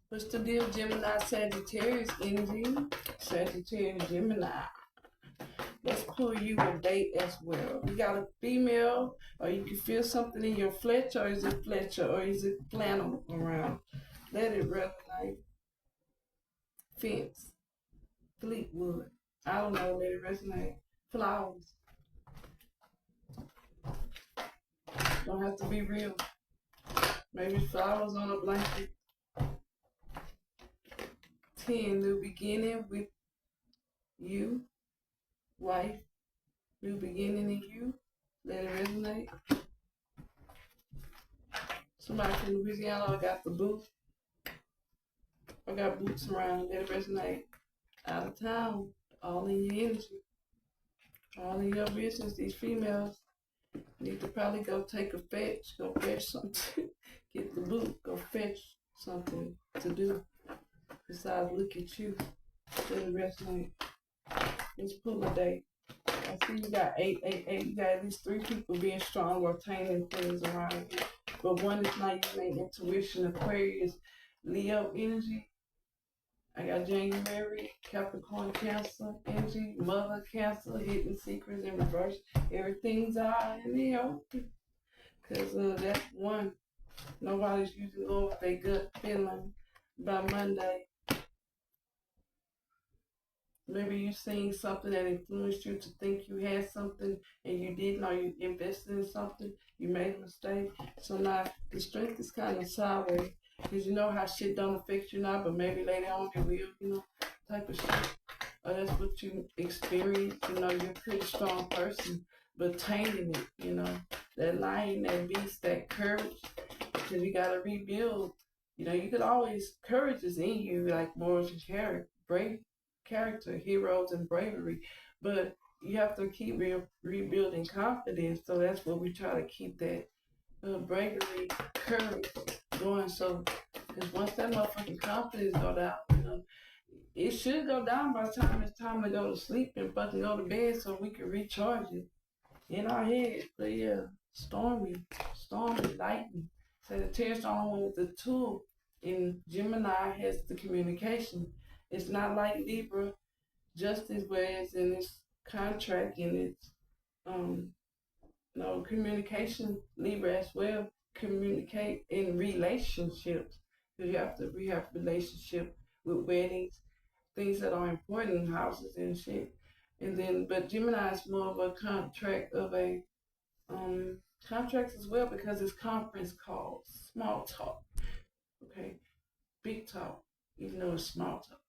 What's the deal, Gemini, Sagittarius energy? Sagittarius, Gemini. Let's pull you a date as well. You got a female, or you can feel something in your flesh, or is it Fletcher, or is it flannel around? Let it resonate. Fence, Fleetwood. I don't know, let it resonate. Flowers. Don't have to be real. Maybe flowers on a blanket. 10, new beginning with you, wife. New beginning in you. Let it resonate. Somebody from Louisiana, I got the boots. I got boots around. Let it resonate. Out of town. All in your energy. All in your business. These females need to probably go take a fetch. Go fetch something. Get the boot. Go fetch something to do. Besides look at you. Let it resonate. Let's pull a date. I see you got 888. You got at least 3 people being strong or obtaining things around you. But one is not using intuition. Aquarius, Leo energy. I got January, Capricorn, Cancer energy, Mother, Cancer, hidden secrets in reverse. Everything's out in the open. Because that's one. Nobody's usually going with their gut feeling by Monday. Maybe you seen something that influenced you to think you had something and you didn't, or you invested in something, you made a mistake. So now the strength is kind of sideways. Because you know how shit don't affect you now, but maybe later on it will, type of shit. Or that's what you experience, you're a pretty strong person, but taming it, that lion, that beast, that courage, because you got to rebuild. You could always, courage is in you, like morals and character, brave character, heroes, and bravery, but you have to keep rebuilding confidence. So that's what we try to keep that bravery, courage going. So, because once that motherfucking confidence go down, it should go down by the time it's time to go to sleep and fucking go to bed so we can recharge it in our head. But yeah, stormy, lightning. Sagittarius the only one with the tool, and Gemini has the communication. It's not like Libra, justice, whereas in its contract and its communication, Libra as well, communicate in relationships. Because we have relationship with weddings, things that are important, houses and shit. And then, but Gemini is more of a contract of a contracts as well because it's conference calls, small talk. Okay, big talk, even though it's small talk.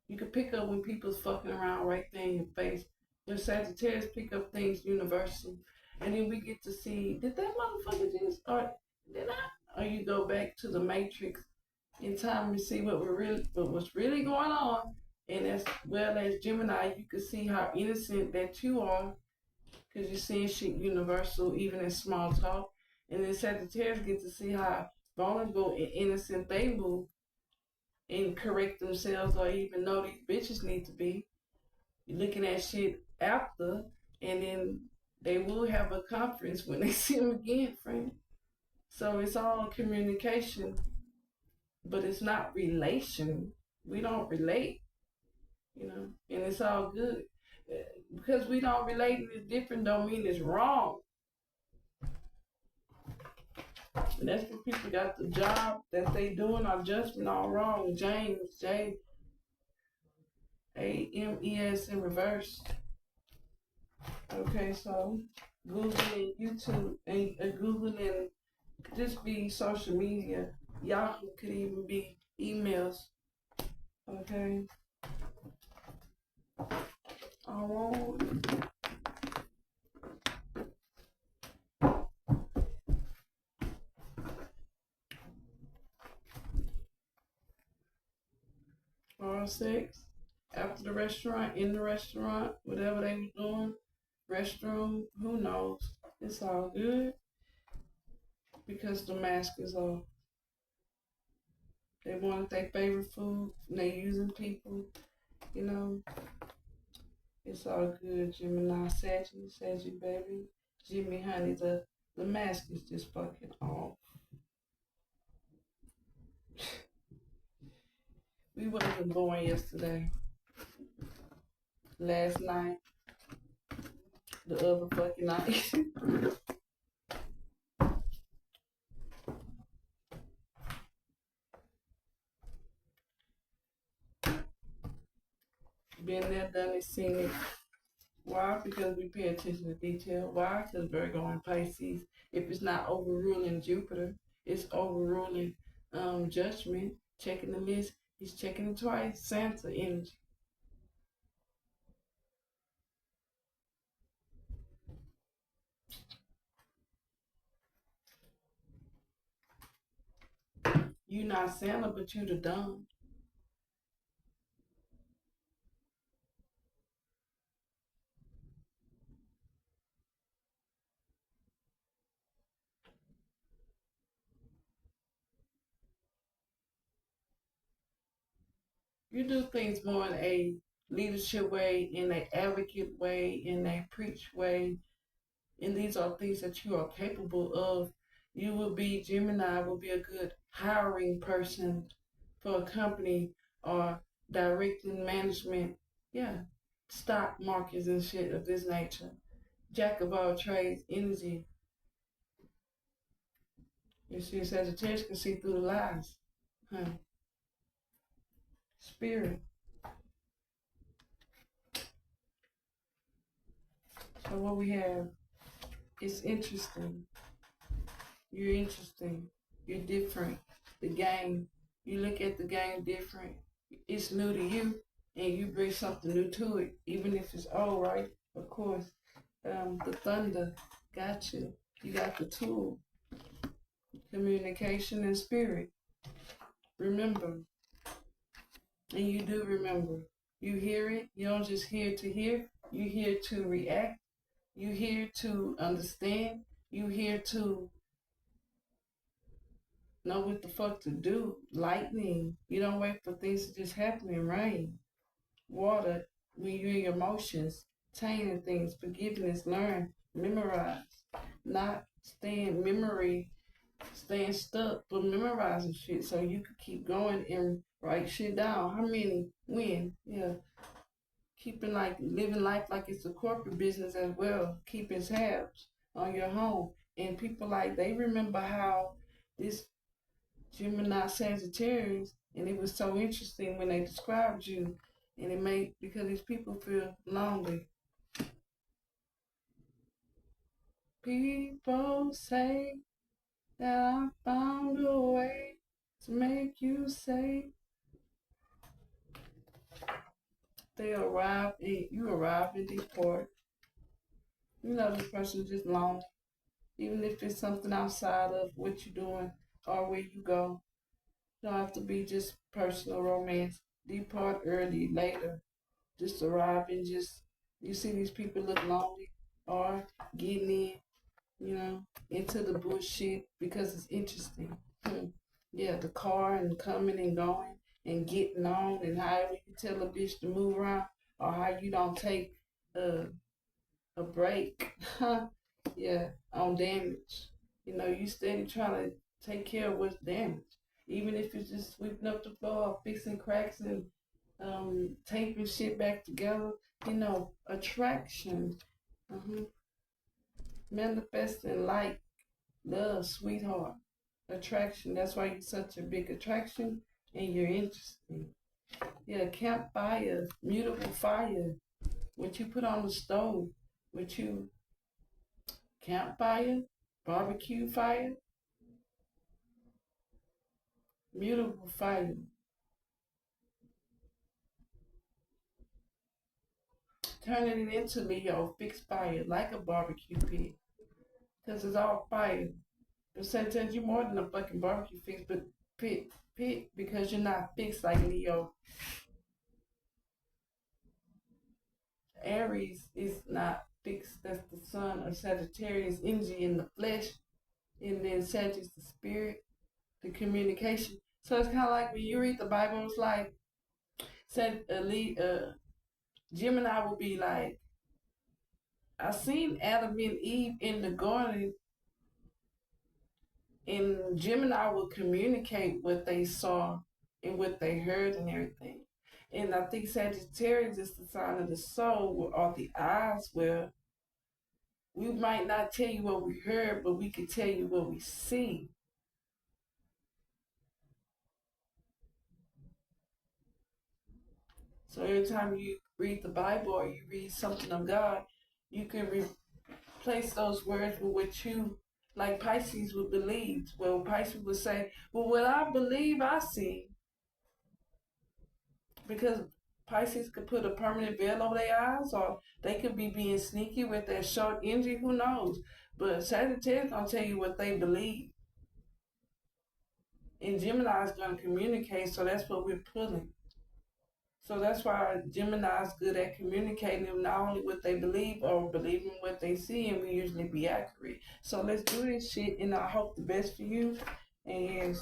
You can pick up when people's fucking around right there in your face. But Sagittarius pick up things universal. And then we get to see, did that motherfucker just, or did I? Or you go back to the Matrix in time and see what was really going on. And as well as Gemini, you can see how innocent that you are because you're seeing shit universal, even in small talk. And then Sagittarius get to see how vulnerable and innocent they move and correct themselves or even know these bitches need to be. You're looking at shit after, and then they will have a conference when they see them again, friend. So it's all communication, but it's not relation. We don't relate, and it's all good. Because we don't relate and it's different don't mean it's wrong. And that's what people got the job that they doing our judgment all wrong. James, J-A-M-E-S in reverse. Okay, so Googling YouTube and Googling could just be social media. Yahoo could even be emails. Okay. All sex after the restaurant, in the restaurant, whatever they were doing, restroom, who knows? It's all good because the mask is off. They wanted their favorite food and they using people. It's all good, Gemini, Saggy, baby. Jimmy, honey, the mask is just fucking off. We wasn't born yesterday, last night, the other fucking night. Been there, done it, seen it. Why? Because we pay attention to detail. Why? Because Virgo and Pisces, if it's not overruling Jupiter, it's overruling judgment. Checking the list, he's checking it twice. Santa energy. You not Santa, but you the dumb. You do things more in a leadership way, in a advocate way, in a preach way, and these are things that you are capable of. You will be Gemini will be a good hiring person for a company or directing management. Yeah, stock markets and shit of this nature. Jack of all trades, energy. You see, Sagittarius can see through the lies. Huh? Spirit. So what we have is interesting. You're interesting. You're different. The game. You look at the game different. It's new to you, and you bring something new to it, even if it's old, right? Of course. The thunder got you. You got the tool. Communication and spirit. Remember. And you do remember. You hear it. You don't just hear to hear. You hear to react. You hear to understand. You hear to know what the fuck to do. Lightning. You don't wait for things to just happen in rain. Water. When you're in your emotions. Changing things. Forgiveness. Learn. Memorize. Not staying stuck, but memorizing shit so you could keep going and write shit down. How many? When? Yeah. Keeping like living life like it's a corporate business as well. Keeping tabs on your home. And people like they remember how this Gemini Sagittarius, and it was so interesting when they described you, and it made because these people feel lonely. People say that I found a way to make you say you arrive in this port. You know this person's just lonely. Even if it's something outside of what you're doing or where you go. You don't have to be just personal romance. Depart early, later. Just arrive and just you see these people look lonely or getting in, into the bullshit because it's interesting. Yeah, the car and coming and going and getting on and however you tell a bitch to move around or how you don't take a, a break. Yeah, on damage. You steady trying to take care of what's damaged. Even if it's just sweeping up the floor, fixing cracks and taping shit back together. Attraction. uh Manifesting light, love, sweetheart. Attraction. That's why you're such a big attraction and you're interesting. Yeah, campfire, mutable fire. What you put on the stove, what you campfire, barbecue fire, mutable fire. Turning it into Leo, fixed fire, like a barbecue pit. Because it's all fire. But sometimes you're more than a fucking barbecue fix, but pit, because you're not fixed like Leo. Aries is not fixed. That's the sun of Sagittarius energy in the flesh. And then Sagittarius the spirit, the communication. So it's kind of like when you read the Bible, it's like, said Gemini will be like, I seen Adam and Eve in the garden, and Gemini will communicate what they saw and what they heard and everything. And I think Sagittarius is the sign of the soul or the eyes, where we might not tell you what we heard, but we can tell you what we see. So every time you read the Bible or you read something of God, you can replace those words with what you, like Pisces would believe. Well, Pisces would say, well, what I believe I see. Because Pisces could put a permanent veil over their eyes, or they could be being sneaky with their short energy, who knows? But Sagittarius gonna tell you what they believe. And Gemini is gonna communicate, so that's what we're pulling. So that's why Gemini is good at communicating not only what they believe or believing what they see, and we usually be accurate. So let's do this shit, and I hope the best for you. And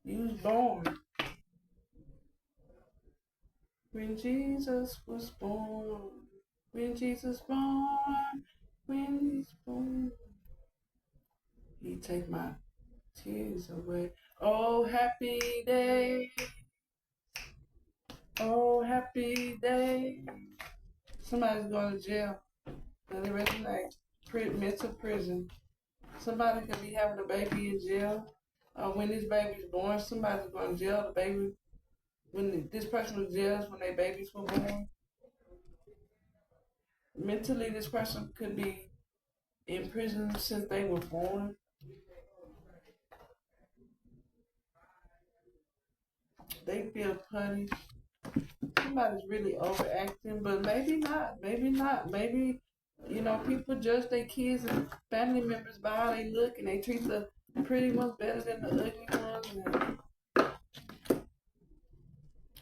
you was born when Jesus was born. When Jesus born, when he's born, he take my tears away. Oh, happy day. Oh, happy day. Somebody's going to jail. They resonate. Mental prison. Somebody could be having a baby in jail. When this baby's born, somebody's going to jail. The baby, when this person was jailed when their babies were born. Mentally, this person could be in prison since they were born. They feel punished. Somebody's really overacting, but maybe not. Maybe not. Maybe, people judge their kids and family members by how they look, and they treat the pretty ones better than the ugly ones. And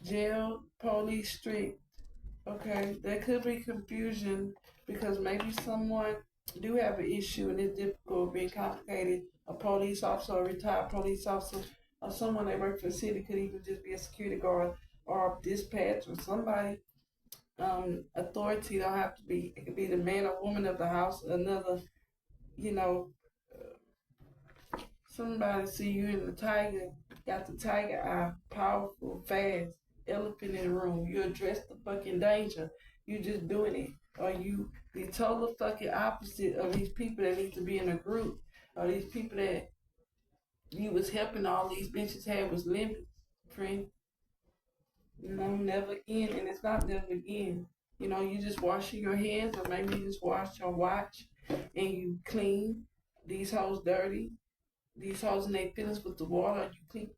jail, police, strict. Okay, there could be confusion because maybe someone do have an issue and it's difficult, being complicated. A police officer, a retired police officer, or someone that works for the city, could even just be a security guard or a dispatch or somebody. Authority don't have to be. It could be the man or woman of the house. Another, you know, somebody see you in the tiger, got the tiger eye, powerful, fast, elephant in the room. You address the fucking danger. You just doing it. Or you the total fucking opposite of these people that need to be in a group. Or these people that you was helping, all these bitches had was limits, friend. Never again, and it's not never again. You just washing your hands, or maybe you just wash your watch and you clean. These hoes dirty. These hoes in their feelings with the water. You clean.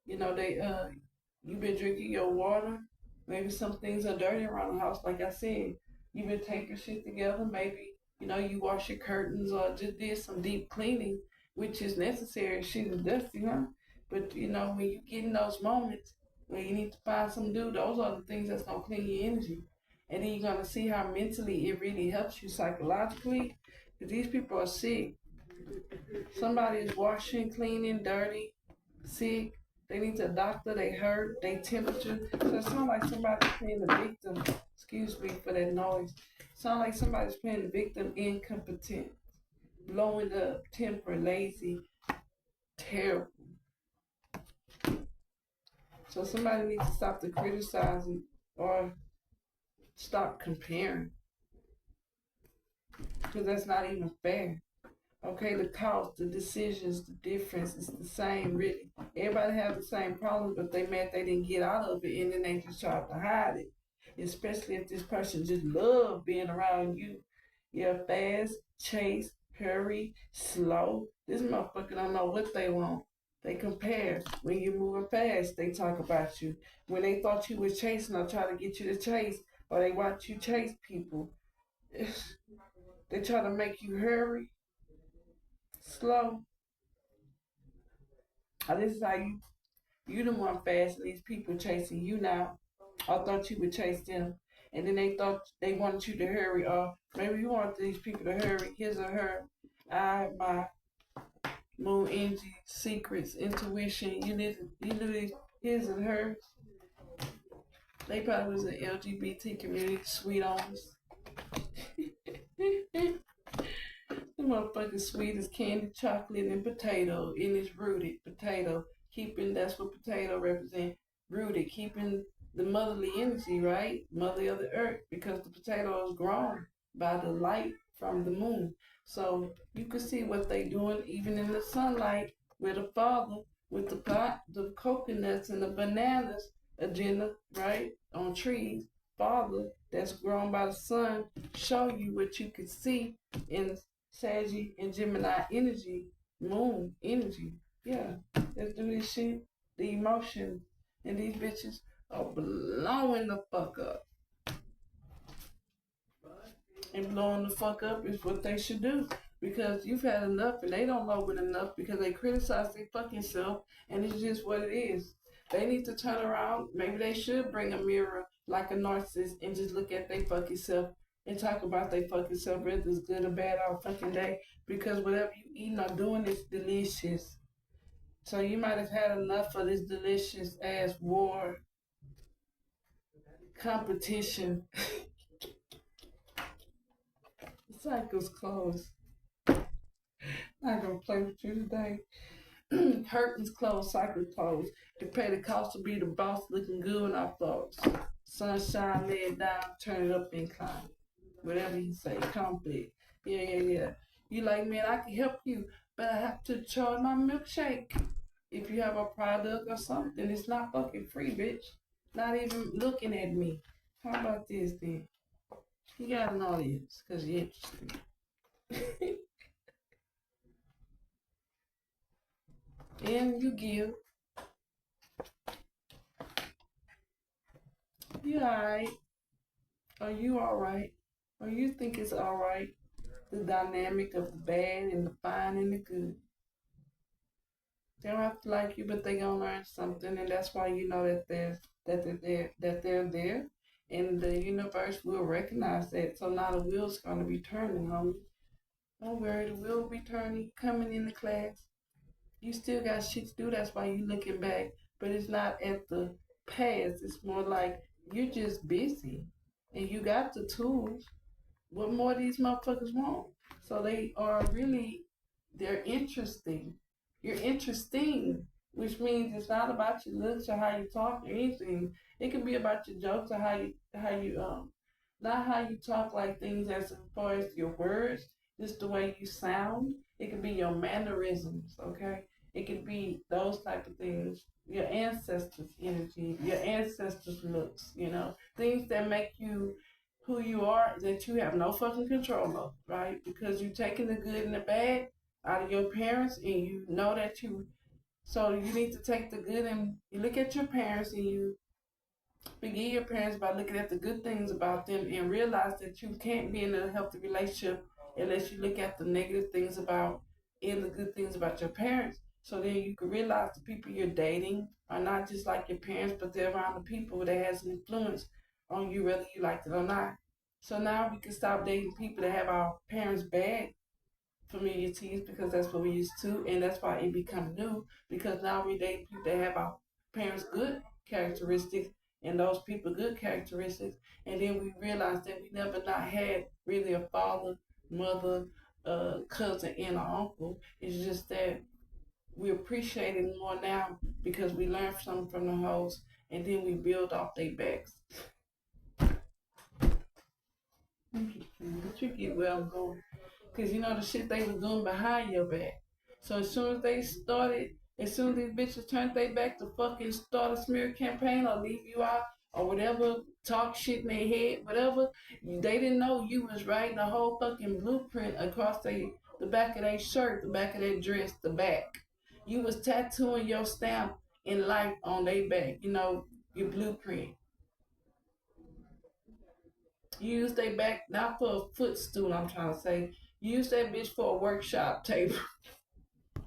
You've been drinking your water. Maybe some things are dirty around the house. Like I said, you've been taking shit together. Maybe, you wash your curtains or just did some deep cleaning, which is necessary. Shit is dusty, huh? But, when you get in those moments where you need to find some dude, those are the things that's going to clean your energy. And then you're going to see how mentally it really helps you psychologically. Because these people are sick. Somebody is washing, cleaning, dirty, sick. They need a doctor. They hurt. They temperature. So it sounds like somebody's playing the victim. Excuse me for that noise. It sounds like somebody's playing the victim, incompetent, blowing up, temper, lazy, terrible. So somebody needs to stop the criticizing or stop comparing, because that's not even fair. Okay, the cost, the decisions, the difference is the same, really. Everybody has the same problems, but they mad they didn't get out of it, and then they just try to hide it. Especially if this person just love being around you. You're fast, chase, hurry, slow. This motherfucker don't know what they want. They compare. When you're moving fast, they talk about you. When they thought you was chasing or try to get you to chase, or they watch you chase people, they try to make you hurry, slow. This is how you the one fast, and these people chasing you now. I thought you would chase them, and then they thought they wanted you to hurry, or maybe you want these people to hurry, his or her. My moon energy, secrets, intuition. You knew these his and hers. They probably was an LGBT community, sweet on us. The motherfucking sweet as candy, chocolate, and potato, and it's rooted potato. keeping, that's what potato represent, rooted, keeping the motherly energy, right? Mother of the earth, because the potato is grown by the light from the moon. So you can see what they doing even in the sunlight with the father, with the pot, the coconuts and the bananas agenda, right? On trees. Father that's grown by the sun show you what you can see in Sagittarius and Gemini energy, moon energy. Yeah, let's do this shit. The emotion and these bitches are blowing the fuck up. And blowing the fuck up is what they should do. Because you've had enough and they don't know what enough because they criticize their fucking self and it's just what it is. They need to turn around. Maybe they should bring a mirror like a narcissist and just look at their fucking self and talk about their fucking self, whether it's good or bad all fucking day. Because whatever you eating or doing is delicious. So you might have had enough of this delicious ass war competition. The cycle's closed. Not gonna play with you today. Curtains closed, cycle closed. To pay the cost to be the boss, looking good in our thoughts. Sunshine, lay it down, turn it up and climb. Whatever you say, complete. Yeah. You like, man, I can help you, but I have to charge my milkshake. If you have a product or something, it's not fucking free, bitch. Not even looking at me. How about this then? You got an audience, because you're interesting. And you give. You alright. Are you alright? Or you think it's alright? The dynamic of the bad and the fine and the good. They don't have to like you, but they gonna learn something, and that's why you know that they're there, and the universe will recognize that. So now the wheel's gonna be turning, homie. Don't worry, the wheel will be turning. Coming into class, you still got shit to do. That's why you looking back, but it's not at the past. It's more like you're just busy, and you got the tools. What more these motherfuckers want? So they are really, they're interesting. You're interesting, which means it's not about your looks or how you talk or anything. It can be about your jokes or how you not how you talk, like things as far as your words, just the way you sound. It can be your mannerisms, okay? It can be those type of things. Your ancestors' energy, your ancestors' looks, things that make you who you are that you have no fucking control of, right? Because you're taking the good and the bad out of your parents and you know that so you need to take the good and you look at your parents and you forgive your parents by looking at the good things about them and realize that you can't be in a healthy relationship unless you look at the negative things about and the good things about your parents. So then you can realize the people you're dating are not just like your parents, but they're around the people that has an influence on you whether you like it or not. So now we can stop dating people that have our parents' bad familiarities because that's what we used to, and that's why it become new because now we date people that have our parents' good characteristics and those people good characteristics, and then we realize that we never not had really a father, mother, cousin, and an uncle. It's just that we appreciate it more now because we learned something from the host, and then we build off their backs. But you get where I'm going. Because you know the shit they was doing behind your back. So as soon as these bitches turned their back to fucking start a smear campaign or leave you out or whatever, talk shit in their head, whatever, they didn't know you was writing a whole fucking blueprint across the back of their shirt, the back of their dress, the back. You was tattooing your stamp in life on their back, your blueprint. You use they back not for a footstool, I'm trying to say. Use that bitch for a workshop table.